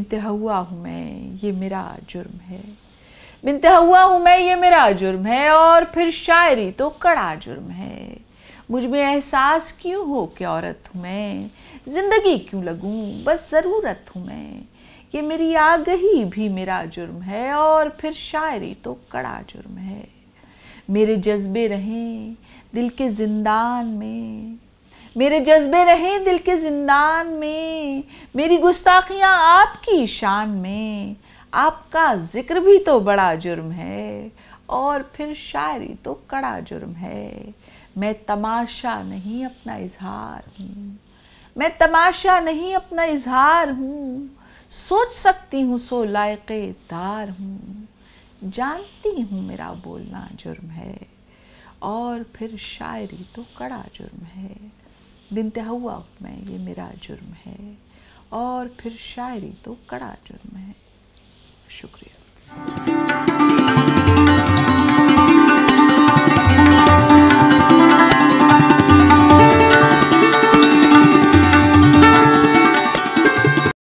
बिन्ते हवा हूँ मैं, ये मेरा जुर्म है। बिन्ते हवा हूँ मैं, ये मेरा जुर्म है। और फिर शायरी तो कड़ा जुर्म है। मुझ में एहसास क्यों हो कि औरत हूँ मैं, जिंदगी क्यों लगूं बस ज़रूरत हूँ मैं। ये मेरी आगही भी मेरा जुर्म है। और फिर शायरी तो कड़ा जुर्म है। मेरे जज्बे रहें दिल के जिंदान में, मेरे जज्बे रहें दिल के जिंदान में। मेरी गुस्ताखियाँ आपकी शान में, आपका जिक्र भी तो बड़ा जुर्म है। और फिर शायरी तो कड़ा जुर्म है। मैं तमाशा नहीं अपना इजहार हूँ, मैं तमाशा नहीं अपना इजहार हूँ। सोच सकती हूँ सो लायक़े दार हूँ, जानती हूँ मेरा बोलना जुर्म है। और फिर शायरी तो कड़ा जुर्म है। बिन्ते हवा हूँ मैं, ये मेरा जुर्म है। और फिर शायरी तो कड़ा जुर्म है। शुक्रिया।